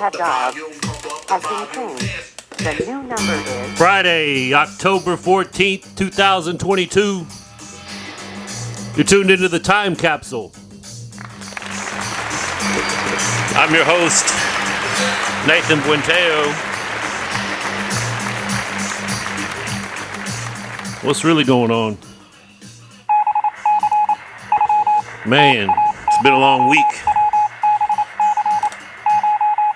have dialed has been changed. The new number is Friday, October 14th, 2022. You're tuned into the Time Capsule. I'm your host, Nathan Buenteo. What's really going on? Man, it's been a long week.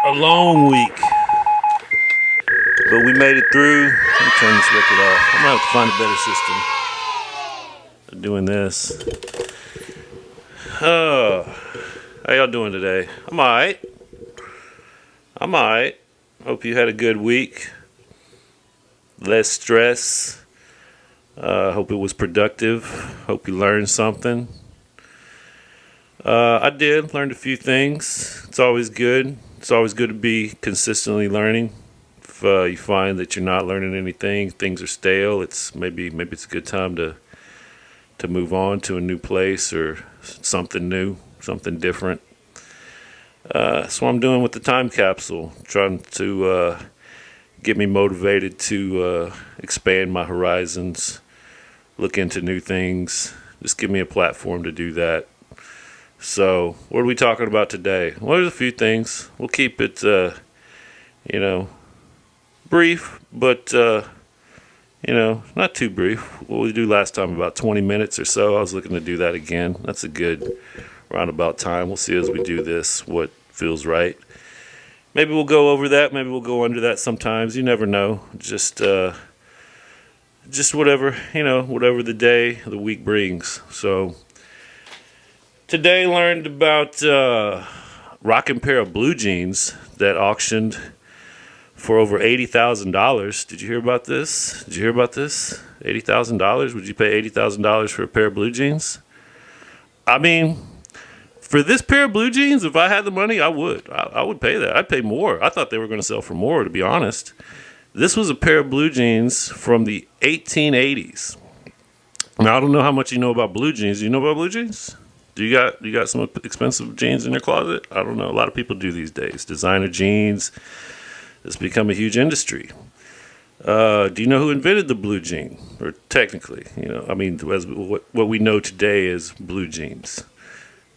A long week. But we made it through. Let me turn this record off. I'm going to have to find a better system for doing this. How y'all doing today? I'm alright. Hope you had a good week. Less stress. Hope it was productive. Hope you learned something. I did. Learned a few things. It's always good. It's always good to be consistently learning. If you find that you're not learning anything, things are stale, maybe it's a good time to move on to a new place or something new, something different. That's what I'm doing with the Time Capsule, trying to get me motivated to expand my horizons, look into new things, just give me a platform to do that. So, what are we talking about today? Well, there's a few things. We'll keep it, brief, but, not too brief. What we do last time, about 20 minutes or so. I was looking to do that again. That's a good roundabout time. We'll see as we do this what feels right. Maybe we'll go over that. Maybe we'll go under that sometimes. You never know. Just whatever, whatever the day, the week brings. So, today learned about rocking pair of blue jeans that auctioned for over $80,000. Did you hear about this? $80,000? Would you pay $80,000 for a pair of blue jeans? I mean, for this pair of blue jeans, if I had the money, I would. I would pay that. I'd pay more. I thought they were going to sell for more, to be honest. This was a pair of blue jeans from the 1880s. Now, I don't know how much you know about blue jeans. Do you know about blue jeans? You got some expensive jeans in your closet? I don't know. A lot of people do these days. Designer jeans. It's become a huge industry. Do you know who invented the blue jean? Or technically, what we know today is blue jeans.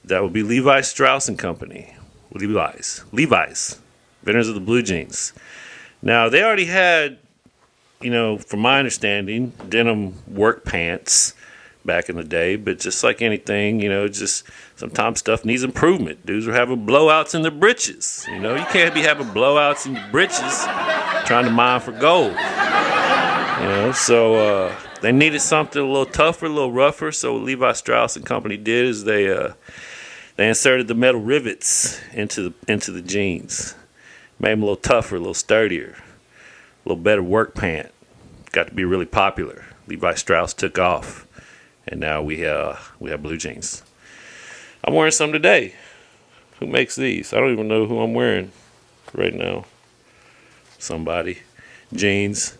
That would be Levi Strauss and Company. Levi's. Inventors of the blue jeans. Now, they already had, from my understanding, denim work pants back in the day, but just like anything, just sometimes stuff needs improvement. Dudes were having blowouts in their britches. You can't be having blowouts in your britches trying to mine for gold. So they needed something a little tougher, a little rougher. So what Levi Strauss and Company did is they inserted the metal rivets into the jeans, made them a little tougher, a little sturdier, a little better work pant. Got to be really popular. Levi Strauss took off. And now we have blue jeans. I'm wearing some today. Who makes these? I don't even know who I'm wearing right now. Somebody. Jeans.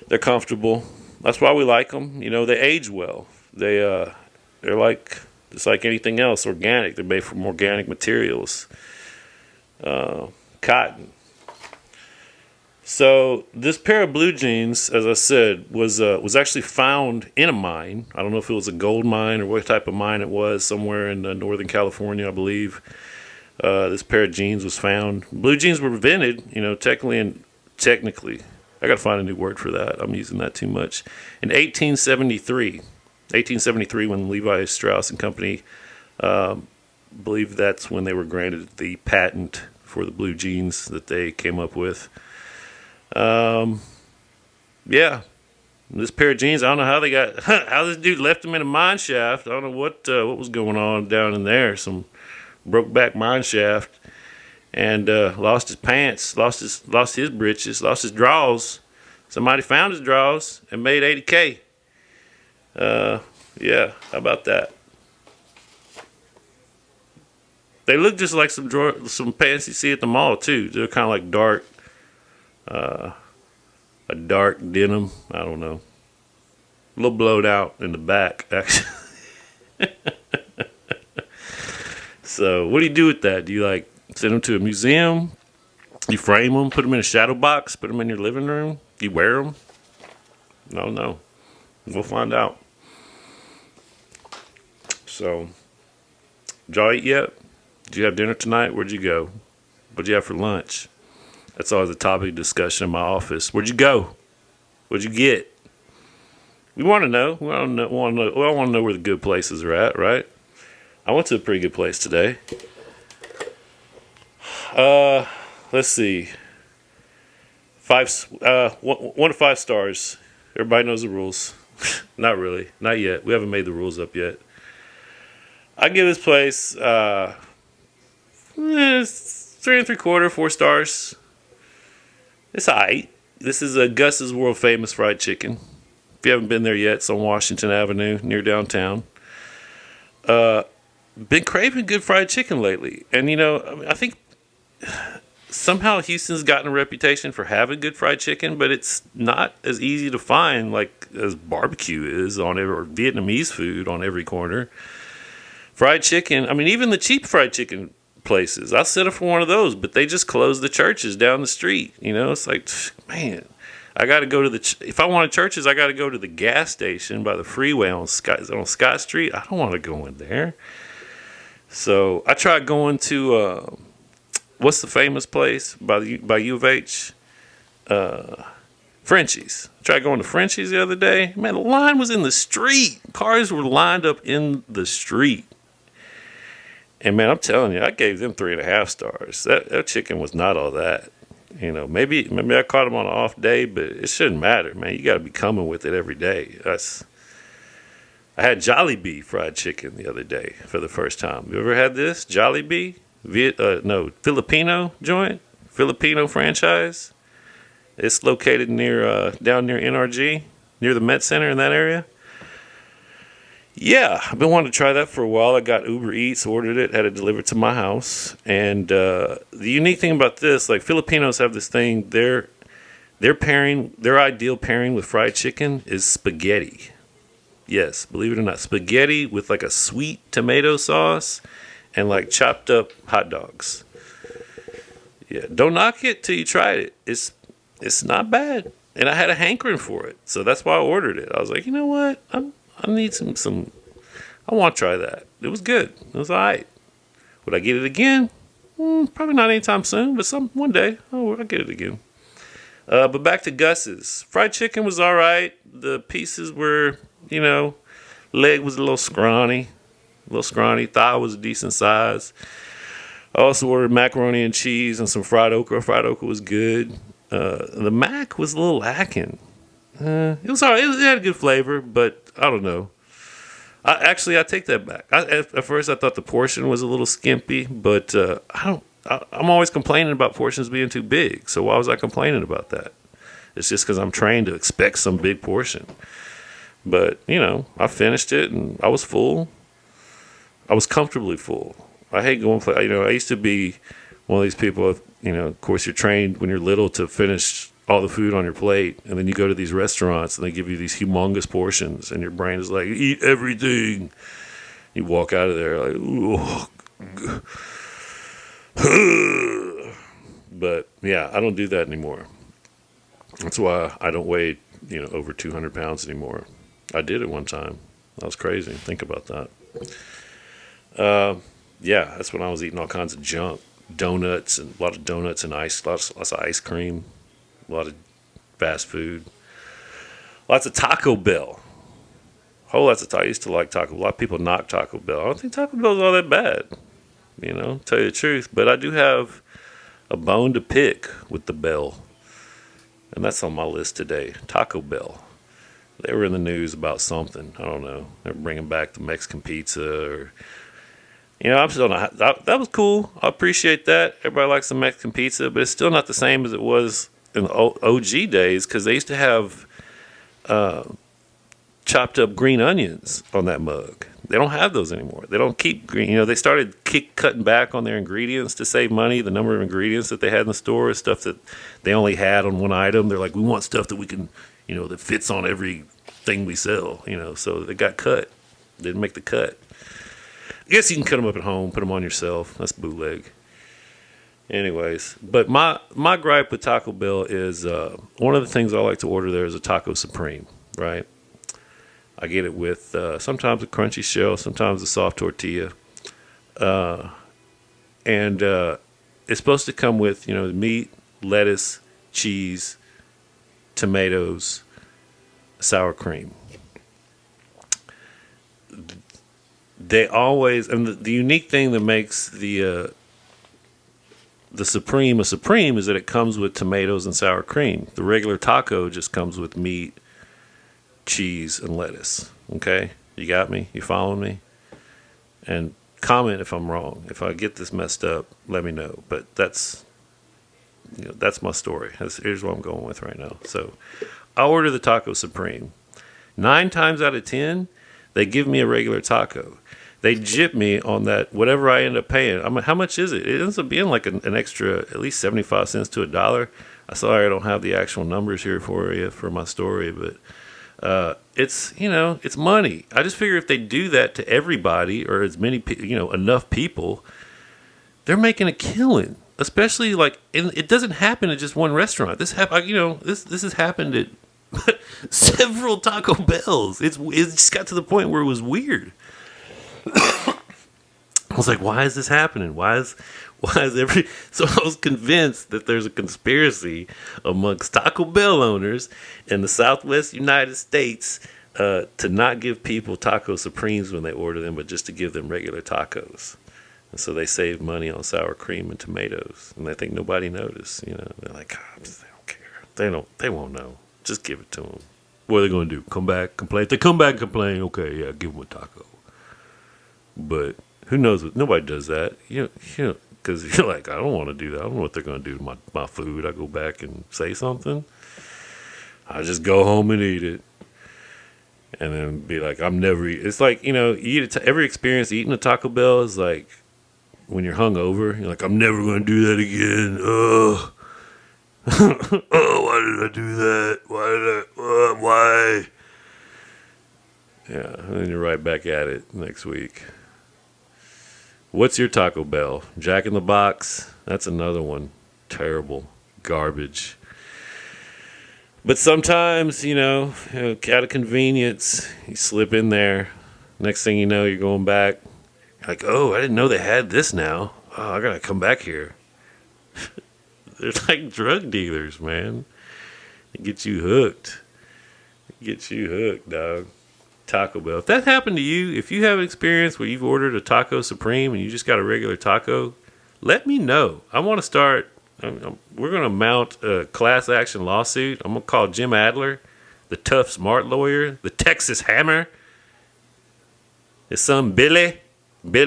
They're comfortable. That's why we like them. They age well. They're like just like anything else, organic. They're made from organic materials. Cotton. So this pair of blue jeans, as I said, was actually found in a mine. I don't know if it was a gold mine or what type of mine it was, somewhere in Northern California, I believe. This pair of jeans was found. Blue jeans were invented, technically. I got to find a new word for that. I'm using that too much. In 1873. 1873, when Levi Strauss and Company, believe that's when they were granted the patent for the blue jeans that they came up with. This pair of jeans, I don't know how how this dude left them in a mine shaft. I don't know what was going on down in there. Some broke back mine shaft, and lost his pants, lost his britches, lost his drawers. Somebody found his drawers and made $80K. How about that? They look just like some pants you see at the mall too. They're kind of like dark. A dark denim. I don't know. A little blowed out in the back, actually. So, what do you do with that? Do you send them to a museum? You frame them, put them in a shadow box, put them in your living room. You wear them. No. We'll find out. So, did y'all eat yet? Did you have dinner tonight? Where'd you go? What'd you have for lunch? That's always a topic of discussion in my office. Where'd you go? What'd you get? We want to know. We want to know where the good places are at, right? I went to a pretty good place today. Let's see. 1 to 5 stars. Everybody knows the rules. Not really. Not yet. We haven't made the rules up yet. I give this place 3 3/4, 4 stars. It's alright. This is Gus's world famous fried chicken. If you haven't been there yet, it's on Washington Avenue near downtown. Been craving good fried chicken lately, and I think somehow Houston's gotten a reputation for having good fried chicken, but it's not as easy to find like as barbecue is on every, or Vietnamese food on every corner. Fried chicken, I mean, even the cheap fried chicken places, I'll settle for one of those, but they just closed the churches down the street. It's like, man, I got to go to if I wanted churches, I got to go to the gas station by the freeway on Scott Street. I don't want to go in there. So I tried going to, what's the famous place by U of H? Frenchie's. I tried going to Frenchie's the other day. Man, the line was in the street. Cars were lined up in the street. And man, I'm telling you, I gave them 3.5 stars. That chicken was not all that. Maybe I caught them on an off day, but it shouldn't matter, man. You got to be coming with it every day. I had Jollibee fried chicken the other day for the first time. You ever had this? Jollibee? Filipino joint, Filipino franchise. It's located down near NRG, near the Met Center in that area. Yeah, I've been wanting to try that for a while. I got Uber Eats, ordered it, had it delivered to my house. And the unique thing about this, like Filipinos have this thing, their ideal pairing with fried chicken is spaghetti. Yes, believe it or not, spaghetti with like a sweet tomato sauce and like chopped up hot dogs. Yeah, don't knock it till you tried it. It's not bad, and I had a hankering for it, so that's why I ordered it. I was like, you know what, I need some. I want to try that. It was good. It was alright. Would I get it again? Probably not anytime soon, but one day I'll get it again. But back to Gus's. Fried chicken was alright. The pieces were, leg was a little scrawny. Thigh was a decent size. I also ordered macaroni and cheese and some fried okra. Fried okra was good. The mac was a little lacking. It was alright. It had a good flavor, but I don't know. I take that back. At first, I thought the portion was a little skimpy, but I'm always complaining about portions being too big. So why was I complaining about that? It's just because I'm trained to expect some big portion. But I finished it and I was full. I was comfortably full. I hate going. I used to be one of these people. Of course, you're trained when you're little to finish all the food on your plate, and then you go to these restaurants and they give you these humongous portions, and your brain is like, eat everything. You walk out of there like, ooh. But yeah, I don't do that anymore. That's why I don't weigh over 200 pounds anymore. I did it one time. That was crazy. Think about that. Yeah, that's when I was eating all kinds of junk, donuts, and a lot of donuts and ice, lots of ice cream, a lot of fast food, lots of Taco Bell. I used to like Taco Bell. A lot of people knock Taco Bell. I don't think Taco Bell is all that bad, tell you the truth. But I do have a bone to pick with the Bell, and that's on my list today. Taco Bell. They were in the news about something. I don't know. They're bringing back the Mexican pizza, or I'm still not. That was cool. I appreciate that. Everybody likes the Mexican pizza, but it's still not the same as it was in the OG days, because they used to have chopped up green onions on that mug. They don't have those anymore. They don't keep green. They started cutting back on their ingredients to save money. The number of ingredients that they had in the store is stuff that they only had on one item. They're like, we want stuff that we can, that fits on every thing we sell. So they got cut. Didn't make the cut. I guess you can cut them up at home, put them on yourself. That's bootleg. Anyways, but my gripe with Taco Bell is one of the things I like to order there is a Taco Supreme, right? I get it with sometimes a crunchy shell, sometimes a soft tortilla, and it's supposed to come with meat, lettuce, cheese, tomatoes, sour cream. They always, and the unique thing that makes the Supreme a Supreme is that it comes with tomatoes and sour cream. The regular taco just comes with meat, cheese, and lettuce. Okay? You got me? You following me? And comment if I'm wrong. If I get this messed up, let me know. But that's my story. Here's what I'm going with right now. So I order the Taco Supreme. 9 times out of 10, they give me a regular taco. They jip me on that, whatever I end up paying. How much is it? It ends up being like an extra, at least 75 cents to $1. I'm sorry I don't have the actual numbers here for you for my story, but it's money. I just figure if they do that to everybody or as many, enough people, they're making a killing. Especially it doesn't happen at just one restaurant. This this has happened at several Taco Bells. It just got to the point where it was weird. I was like, why is this happening? Why is so I was convinced that there's a conspiracy amongst Taco Bell owners in the Southwest United States to not give people Taco Supremes when they order them, but just to give them regular tacos. And so they save money on sour cream and tomatoes, and they think nobody noticed. They're like, they don't care. They won't know. Just give it to them. What are they going to do? Come back, complain? If they come back and complain, okay, yeah, give them a taco. But who knows? Nobody does that. Because you're like, I don't want to do that. I don't know what they're going to do to my food. I go back and say something. I just go home and eat it. And then be like, I'm never eat. It's like, you eat every experience eating a Taco Bell is like when you're hungover. You're like, I'm never going to do that again. Oh, why did I do that? Why? Yeah, and then you're right back at it next week. What's your Taco Bell? Jack in the Box? That's another one. Terrible. Garbage. But sometimes, out of convenience, you slip in there. Next thing you know, you're going back. You're like, oh, I didn't know they had this now. Oh, I got to come back here. They're like drug dealers, man. They get you hooked. Dog. Taco Bell. If that happened to you, if you have an experience where you've ordered a Taco Supreme and you just got a regular taco, let me know. I want to start. We're going to mount a class action lawsuit. I'm going to call Jim Adler, the tough, smart lawyer, the Texas Hammer, his son Bill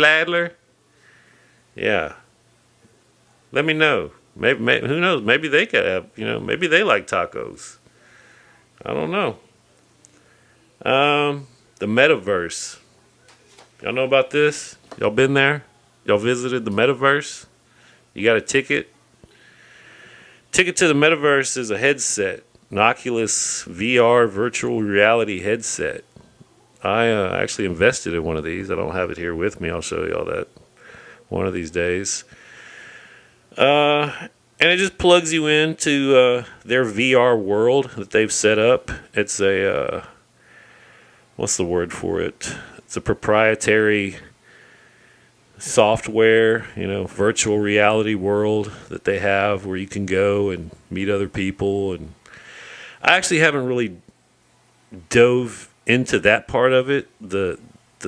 Adler. Yeah. Let me know. Maybe who knows? Maybe they could have, maybe they like tacos. I don't know. The Metaverse. Y'all know about this? Y'all been there? Y'all visited the Metaverse? You got a ticket? Ticket to the Metaverse is a headset, an Oculus VR virtual reality headset. I actually invested in one of these. I don't have it here with me. I'll show y'all that one of these days. And it just plugs you into their VR world that they've set up. It's a what's the word for it? It's a proprietary software, virtual reality world that they have where you can go and meet other people. And I actually haven't really dove into that part of it, the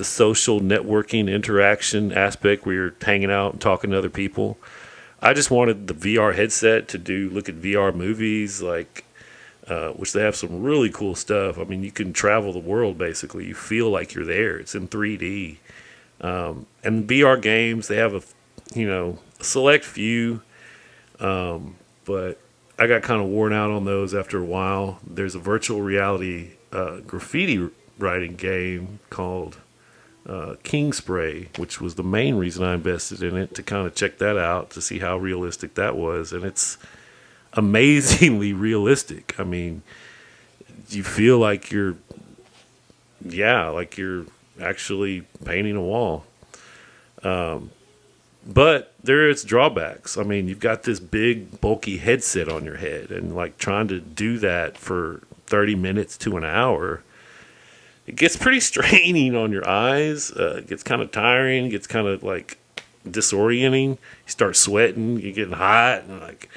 social networking interaction aspect where you're hanging out and talking to other people. I just wanted the VR headset to look at VR movies, which they have some really cool stuff. I mean, you can travel the world, basically. You feel like you're there. It's in 3D. And VR games, they have a select few. But I got kind of worn out on those after a while. There's a virtual reality graffiti writing game called King Spray, which was the main reason I invested in it, to kind of check that out, to see how realistic that was. And it's amazingly realistic. I mean, you feel like you're actually painting a wall. But there is drawbacks. I mean, you've got this big, bulky headset on your head, and like trying to do that for 30 minutes to an hour, it gets pretty straining on your eyes. It gets kind of tiring. It gets kind of like disorienting. You start sweating. You're getting hot, and like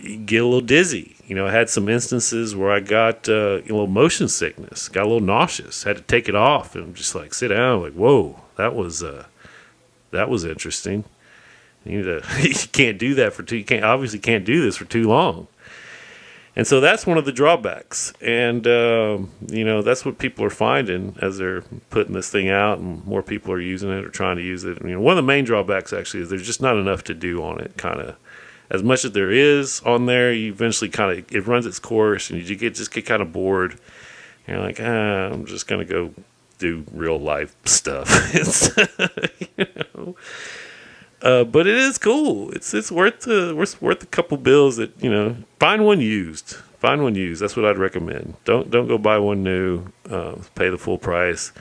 you get a little dizzy. You know, I had some instances where I got a little motion sickness, got a little nauseous, had to take it off, and just like sit down. Like, whoa, that was interesting. You can't do that for too. You obviously can't do this for too long. And so that's one of the drawbacks. And, that's what people are finding as they're putting this thing out and more people are using it or trying to use it. One of the main drawbacks actually is there's just not enough to do on it. Kind of as much as there is on there, you eventually it runs its course and you just get kind of bored. And you're like, I'm just going to go do real life stuff. But it is cool. It's worth a couple bills. That find one used. That's what I'd recommend. Don't go buy one new. Pay the full price.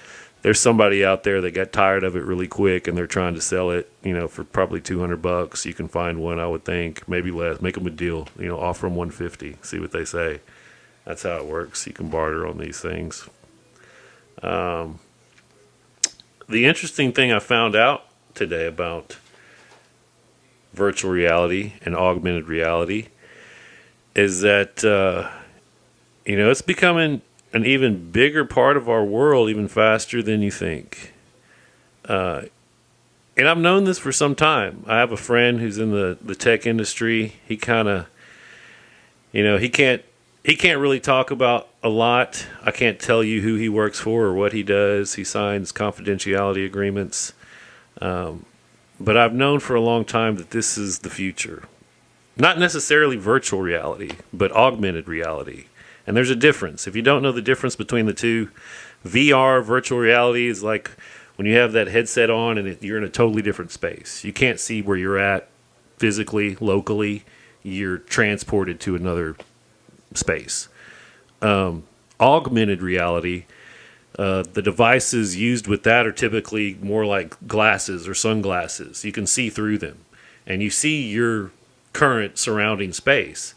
There's somebody out there that got tired of it really quick and they're trying to sell it. For probably $200. You can find one. I would think maybe less. Make them a deal. Offer them $150. See what they say. That's how it works. You can barter on these things. The interesting thing I found out today about virtual reality and augmented reality is that it's becoming an even bigger part of our world even faster than you think. And I've known this for some time. I have a friend who's in the tech industry. He kind of he can't really talk about a lot. I can't tell you who he works for or what he does. He signs confidentiality agreements. But I've known for a long time that this is the future. Not necessarily virtual reality, but augmented reality. And there's a difference. If you don't know the difference between the two, VR, virtual reality, is like when you have that headset on and you're in a totally different space. You can't see where you're at physically, locally. You're transported to another space. Augmented reality, the devices used with that are typically more like glasses or sunglasses. You can see through them and you see your current surrounding space.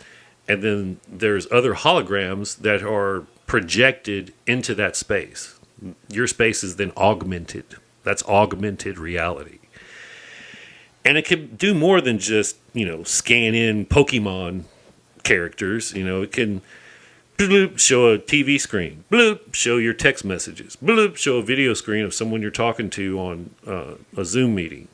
And then there's other holograms that are projected into that space. Your space is then augmented. That's augmented reality. And it can do more than just, scan in Pokemon characters. It can bloop, show a TV screen, bloop, show your text messages, bloop, show a video screen of someone you're talking to on a Zoom meeting,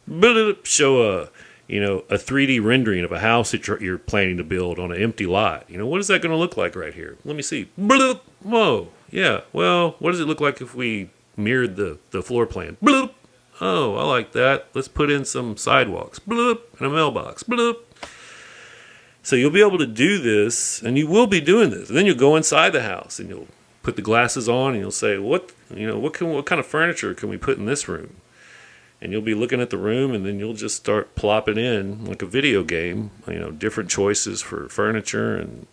bloop, show a 3D rendering of a house that you're planning to build on an empty lot. What is that going to look like right here? Let me see. Bloop, whoa, yeah. Well, what does it look like if we mirrored the floor plan? Bloop. Oh, I like that. Let's put in some sidewalks. Bloop, and a mailbox. Bloop. So you'll be able to do this, and you will be doing this. And then you'll go inside the house, and you'll put the glasses on, and you'll say, what kind of furniture can we put in this room? And you'll be looking at the room, and then you'll just start plopping in, like a video game, different choices for furniture and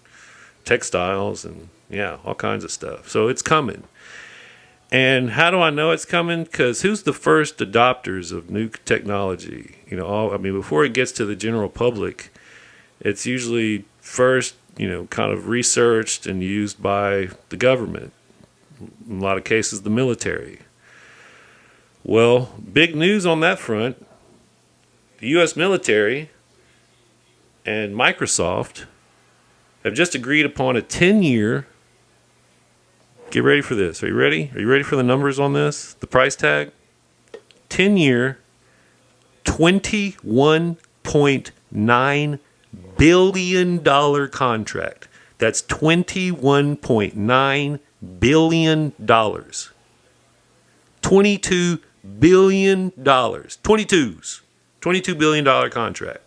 textiles and, all kinds of stuff. So it's coming. And how do I know it's coming? Because who's the first adopters of new technology? Before it gets to the general public, it's usually first, kind of researched and used by the government. In a lot of cases, the military. Well, big news on that front. The U.S. military and Microsoft have just agreed upon a 10-year. Get ready for this. Are you ready? Are you ready for the numbers on this? The price tag? 10-year, $21.9 billion contract. That's $21.9 billion. $22 billion. 22s. $22 billion contract.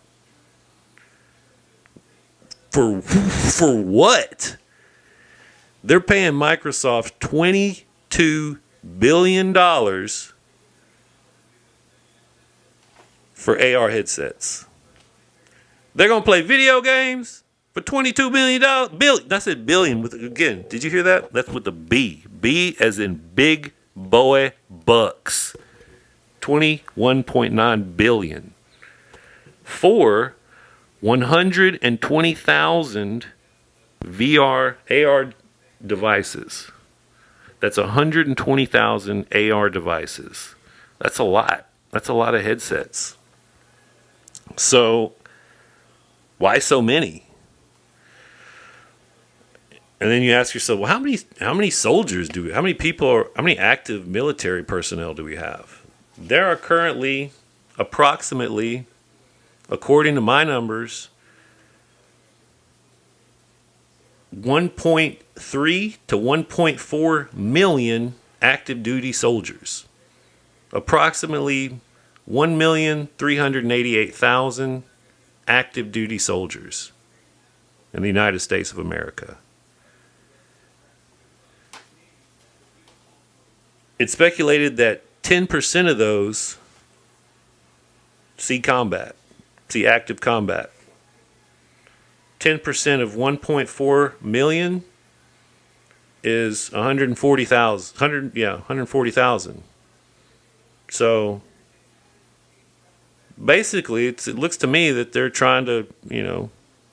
For what? They're paying Microsoft $22 billion for AR headsets. They're going to play video games for $22 billion. Billion. I said billion. Again, did you hear that? That's with the B. B as in big boy bucks. 21.9 billion for 120,000 VR AR devices. That's 120,000 AR devices. That's a lot. That's a lot of headsets. So why so many? And then you ask yourself, well, how many soldiers how many people how many active military personnel do we have? There are currently approximately, according to my numbers, 1.3 to 1.4 million active duty soldiers. Approximately 1,388,000 active duty soldiers in the United States of America. It's speculated that 10% of those see active combat. 10% of 1.4 million is 140,000. 140,000. So basically, it looks to me that they're trying to,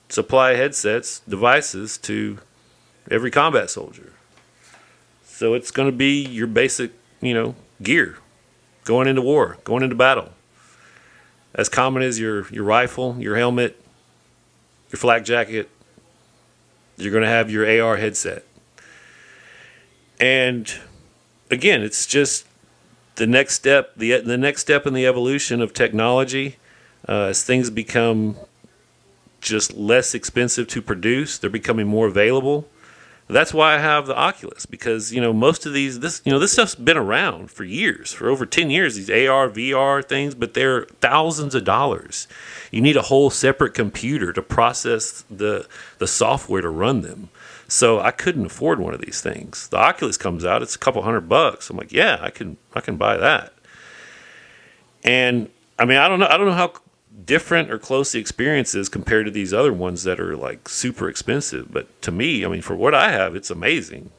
supply headsets, devices to every combat soldier. So it's going to be your basic, gear going into war, going into battle. As common as your rifle, your helmet, your flak jacket, you're going to have your AR headset. And again, it's just the next step, the next step in the evolution of technology. As things become just less expensive to produce, they're becoming more available. That's why I have the Oculus, because most of this stuff's been around for years, for over 10 years. These AR, VR things, but they're thousands of dollars. You need a whole separate computer to process the software to run them. So I couldn't afford one of these things. The Oculus comes out; it's a couple $100. I'm like, yeah, I can buy that. And I mean, I don't know how different or close the experience is compared to these other ones that are like super expensive. But to me, I mean, for what I have, it's amazing.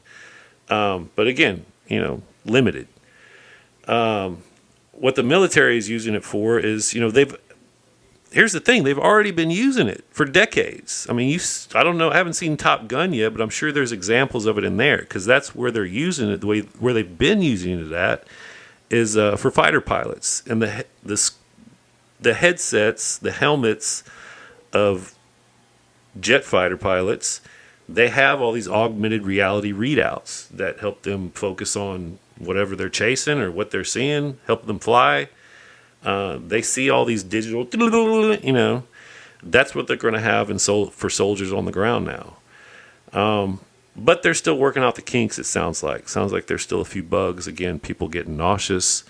But again, limited. What the military is using it for is, here's the thing, they've already been using it for decades. I mean, I don't know, I haven't seen Top Gun yet, but I'm sure there's examples of it in there, because that's where they're using it. Where they've been using it at is for fighter pilots, and the headsets, the helmets of jet fighter pilots, they have all these augmented reality readouts that help them focus on whatever they're chasing or what they're seeing, help them fly. They see all these digital, that's what they're going to have for soldiers on the ground now. But they're still working out the kinks, it sounds like. Sounds like there's still a few bugs. Again, people getting nauseous.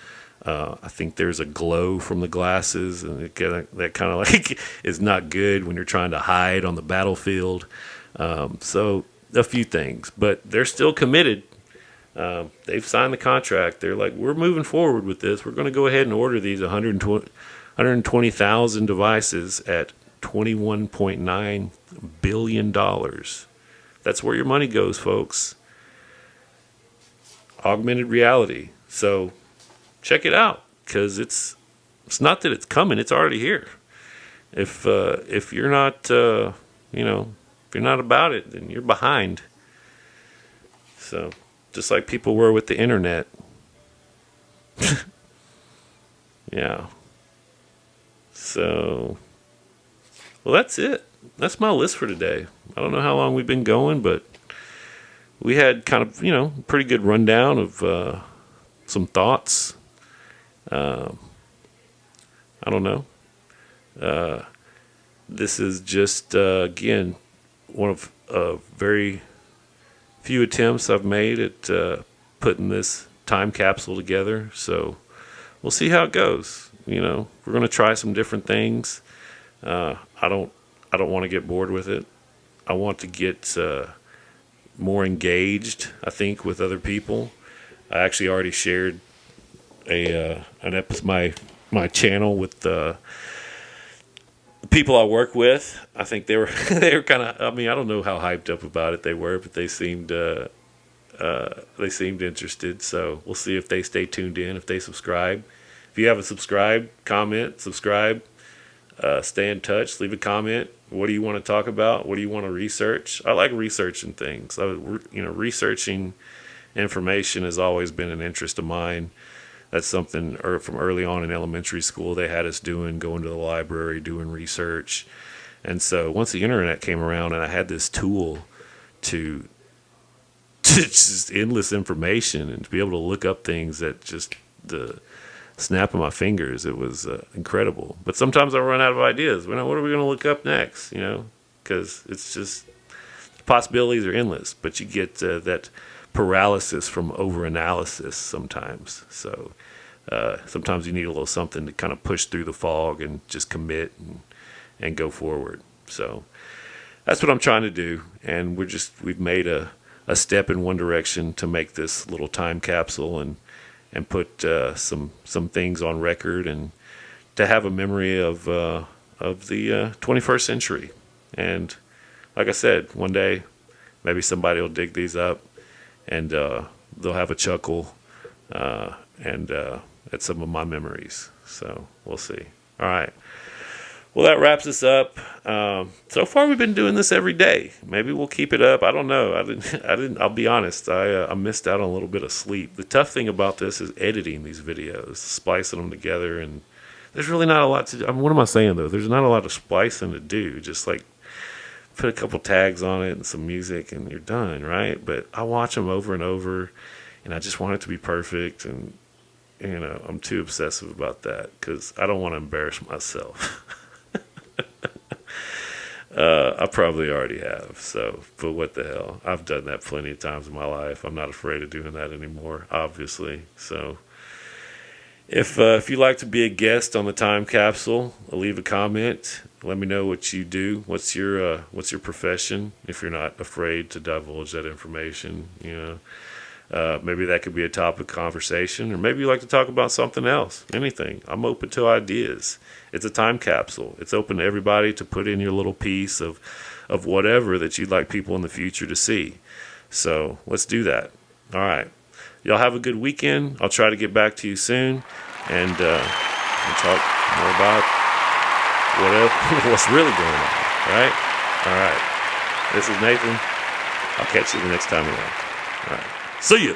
I think there's a glow from the glasses, and that kind of like is not good when you're trying to hide on the battlefield. So a few things, but they're still committed. They've signed the contract. They're like, we're moving forward with this. We're going to go ahead and order these 120,000 devices at $21.9 billion. That's where your money goes, folks. Augmented reality. So check it out, because it's not that it's coming; it's already here. If you're not, if you're not about it, then you're behind. So, just like people were with the internet. Yeah. So, well, that's it. That's my list for today. I don't know how long we've been going, but we had kind of, pretty good rundown of some thoughts. I don't know. This is just, again, one of very few attempts I've made at putting this time capsule together. So we'll see how it goes. We're going to try some different things. I don't want to get bored with it. I want to get more engaged, I think, with other people. I actually already shared my channel with the people I work with. I think they were kind of, I mean, I don't know how hyped up about it they were, but they seemed interested. So we'll see if they stay tuned in, if they subscribe. If you haven't subscribed, comment, subscribe, stay in touch, leave a comment. What do you want to talk about? What do you want to research? I like researching things. Researching information has always been an interest of mine. That's something from early on in elementary school they had us doing, going to the library, doing research. And so once the internet came around and I had this tool to just endless information and to be able to look up things at just the snap of my fingers, it was incredible. But sometimes I run out of ideas. What are we going to look up next? Because it's just possibilities are endless. But you get that paralysis from overanalysis sometimes. So sometimes you need a little something to kind of push through the fog and just commit and go forward. So that's what I'm trying to do. And we've made a step in one direction to make this little time capsule and put some things on record and to have a memory of the 21st century. And like I said, one day maybe somebody will dig these up and they'll have a chuckle and at some of my memories. So we'll see. All right. Well, that wraps us up. So far, we've been doing this every day. Maybe we'll keep it up. I don't know. I didn't. I'll be honest. I missed out on a little bit of sleep. The tough thing about this is editing these videos, splicing them together, and there's really not a lot to do. What am I saying though? There's not a lot of splicing to do. Just like put a couple tags on it and some music, and you're done, right? But I watch them over and over, and I just want it to be perfect. And I'm too obsessive about that because I don't want to embarrass myself. I probably already have, but what the hell? I've done that plenty of times in my life. I'm not afraid of doing that anymore, obviously. So if you'd like to be a guest on the Time Capsule, leave a comment. Let me know what you do. What's your profession? If you're not afraid to divulge that information, maybe that could be a topic of conversation, or maybe you like to talk about something else. Anything. I'm open to ideas. It's a time capsule. It's open to everybody to put in your little piece of whatever that you'd like people in the future to see. So let's do that. All right. Y'all have a good weekend. I'll try to get back to you soon and we'll talk more about what's really going on. Right? All right. This is Nathan. I'll catch you the next time around. All right. See ya.